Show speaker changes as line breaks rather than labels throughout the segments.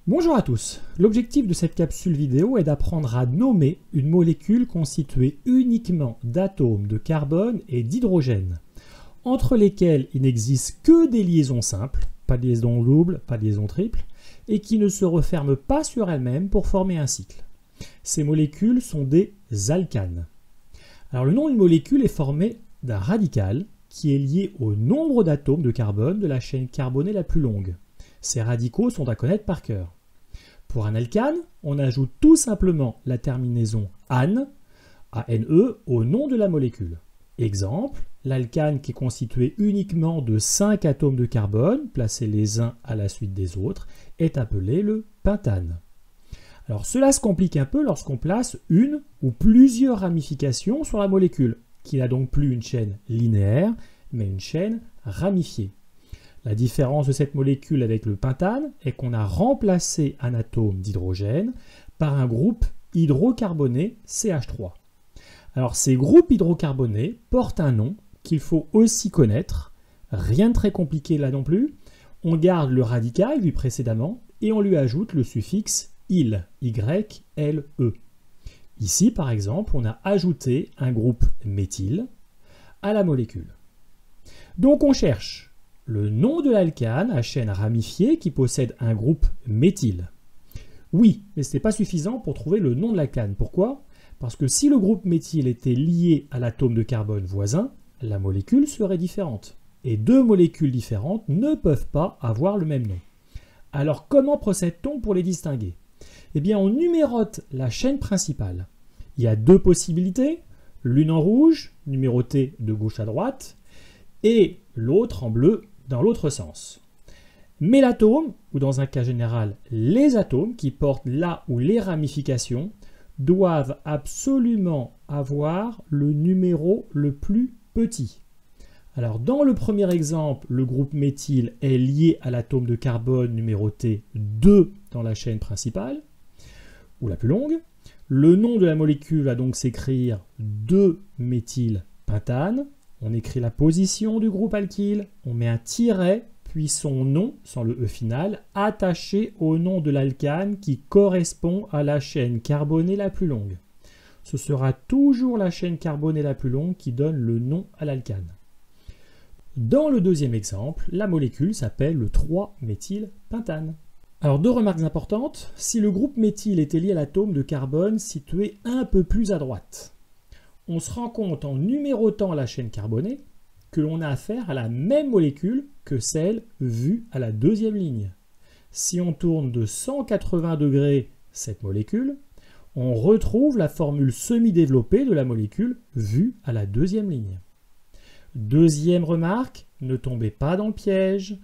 Bonjour à tous, l'objectif de cette capsule vidéo est d'apprendre à nommer une molécule constituée uniquement d'atomes de carbone et d'hydrogène, entre lesquels il n'existe que des liaisons simples, pas de liaison double, pas de liaison triple, et qui ne se referment pas sur elles-mêmes pour former un cycle. Ces molécules sont des alcanes. Alors le nom d'une molécule est formé d'un radical qui est lié au nombre d'atomes de carbone de la chaîne carbonée la plus longue. Ces radicaux sont à connaître par cœur. Pour un alcane, on ajoute tout simplement la terminaison ane, ANE, au nom de la molécule. Exemple, l'alcane qui est constitué uniquement de 5 atomes de carbone, placés les uns à la suite des autres, est appelé le pentane. Alors cela se complique un peu lorsqu'on place une ou plusieurs ramifications sur la molécule, qui n'a donc plus une chaîne linéaire, mais une chaîne ramifiée. La différence de cette molécule avec le pentane est qu'on a remplacé un atome d'hydrogène par un groupe hydrocarboné CH3. Alors ces groupes hydrocarbonés portent un nom qu'il faut aussi connaître, rien de très compliqué là non plus. On garde le radical du précédemment et on lui ajoute le suffixe -il, Y-L-E. Ici par exemple, on a ajouté un groupe méthyle à la molécule. Donc on cherche le nom de l'alcane à chaîne ramifiée qui possède un groupe méthyle. Oui, mais ce n'est pas suffisant pour trouver le nom de l'alcane. Pourquoi? Parce que si le groupe méthyle était lié à l'atome de carbone voisin, la molécule serait différente. Et deux molécules différentes ne peuvent pas avoir le même nom. Alors comment procède-t-on pour les distinguer? Eh bien on numérote la chaîne principale. Il y a deux possibilités, l'une en rouge, numérotée de gauche à droite, et l'autre en bleu, dans l'autre sens. Mais l'atome, ou dans un cas général, les atomes qui portent là où les ramifications, doivent absolument avoir le numéro le plus petit. Alors dans le premier exemple, le groupe méthyle est lié à l'atome de carbone numéroté 2 dans la chaîne principale, ou la plus longue. Le nom de la molécule va donc s'écrire 2-méthylpentane. On écrit la position du groupe alkyle, on met un tiret, puis son nom, sans le E final, attaché au nom de l'alcane qui correspond à la chaîne carbonée la plus longue. Ce sera toujours la chaîne carbonée la plus longue qui donne le nom à l'alcane. Dans le deuxième exemple, la molécule s'appelle le 3-méthylpentane. Alors deux remarques importantes, si le groupe méthyle était lié à l'atome de carbone situé un peu plus à droite, on se rend compte en numérotant la chaîne carbonée que l'on a affaire à la même molécule que celle vue à la deuxième ligne. Si on tourne de 180 degrés cette molécule, on retrouve la formule semi-développée de la molécule vue à la deuxième ligne. Deuxième remarque, ne tombez pas dans le piège.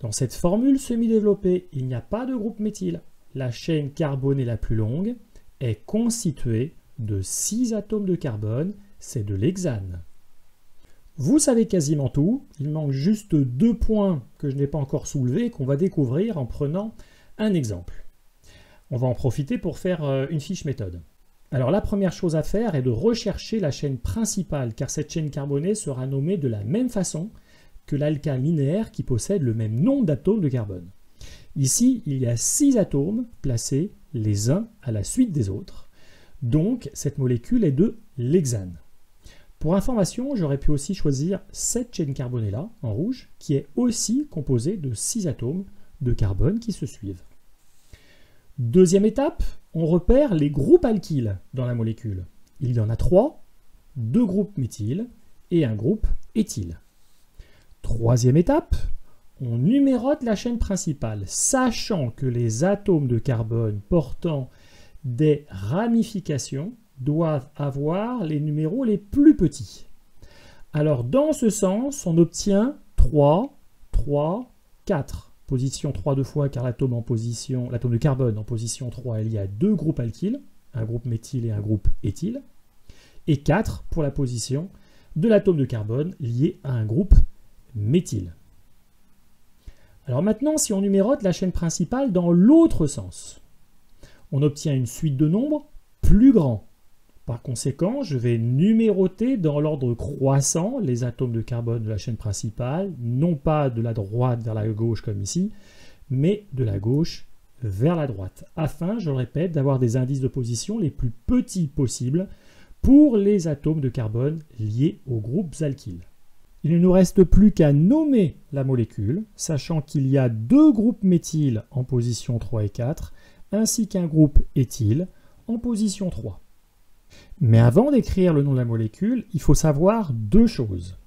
Dans cette formule semi-développée, il n'y a pas de groupe méthyle. La chaîne carbonée la plus longue est constituée de 6 atomes de carbone, c'est de l'hexane. Vous savez quasiment tout, il manque juste 2 points que je n'ai pas encore soulevés qu'on va découvrir en prenant un exemple. On va en profiter pour faire une fiche méthode. Alors la première chose à faire est de rechercher la chaîne principale car cette chaîne carbonée sera nommée de la même façon que l'alcane linéaire qui possède le même nombre d'atomes de carbone. Ici, il y a 6 atomes placés les uns à la suite des autres. Donc, cette molécule est de l'hexane. Pour information, j'aurais pu aussi choisir cette chaîne carbonée-là, en rouge, qui est aussi composée de 6 atomes de carbone qui se suivent. Deuxième étape, on repère les groupes alkyles dans la molécule. Il y en a 3, 2 groupes méthyle et un groupe éthyle. Troisième étape, on numérote la chaîne principale, sachant que les atomes de carbone portant des ramifications doivent avoir les numéros les plus petits. Alors dans ce sens, on obtient 3, 3, 4. Position 3 deux fois car l'atome de carbone en position 3 est lié à 2 groupes alkyles, un groupe méthyle et un groupe éthyle, et 4 pour la position de l'atome de carbone lié à un groupe méthyle. Alors maintenant, si on numérote la chaîne principale dans l'autre sens, on obtient une suite de nombres plus grands. Par conséquent, je vais numéroter dans l'ordre croissant les atomes de carbone de la chaîne principale, non pas de la droite vers la gauche comme ici, mais de la gauche vers la droite, afin, je le répète, d'avoir des indices de position les plus petits possibles pour les atomes de carbone liés aux groupes alkyles. Il ne nous reste plus qu'à nommer la molécule, sachant qu'il y a deux groupes méthyl en position 3 et 4, ainsi qu'un groupe éthyle en position 3. Mais avant d'écrire le nom de la molécule, il faut savoir deux choses.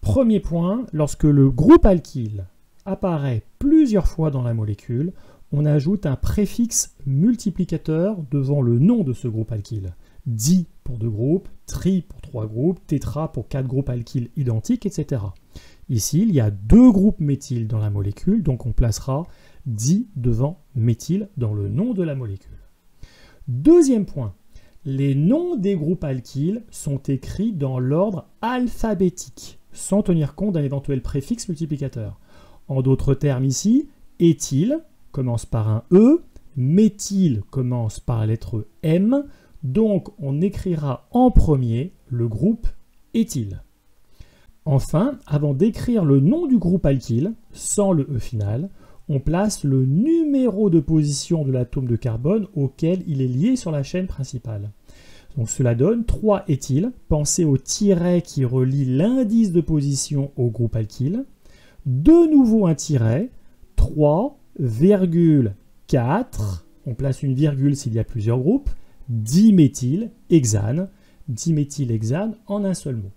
Premier point, lorsque le groupe alkyle apparaît plusieurs fois dans la molécule, on ajoute un préfixe multiplicateur devant le nom de ce groupe alkyle. Di pour 2 groupes, tri pour 3 groupes, tétra pour 4 groupes alkyles identiques, etc. Ici, il y a 2 groupes méthyl dans la molécule, donc on placera di devant méthyle dans le nom de la molécule. Deuxième point, les noms des groupes alkyles sont écrits dans l'ordre alphabétique, sans tenir compte d'un éventuel préfixe multiplicateur. En d'autres termes ici, éthyle commence par un E, méthyle commence par la lettre M, donc on écrira en premier le groupe éthyle. Enfin, avant d'écrire le nom du groupe alkyle, sans le E final, on place le numéro de position de l'atome de carbone auquel il est lié sur la chaîne principale. Donc cela donne 3 éthyle, pensez au tiret qui relie l'indice de position au groupe alkyle, de nouveau un tiret, 3,4, on place une virgule s'il y a plusieurs groupes, diméthylhexane, diméthylhexane en un seul mot.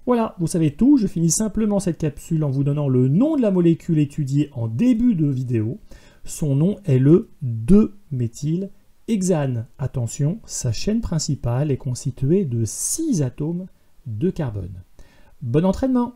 Voilà, vous savez tout, je finis simplement cette capsule en vous donnant le nom de la molécule étudiée en début de vidéo. Son nom est le 2-méthylhexane. Attention, sa chaîne principale est constituée de 6 atomes de carbone. Bon entraînement!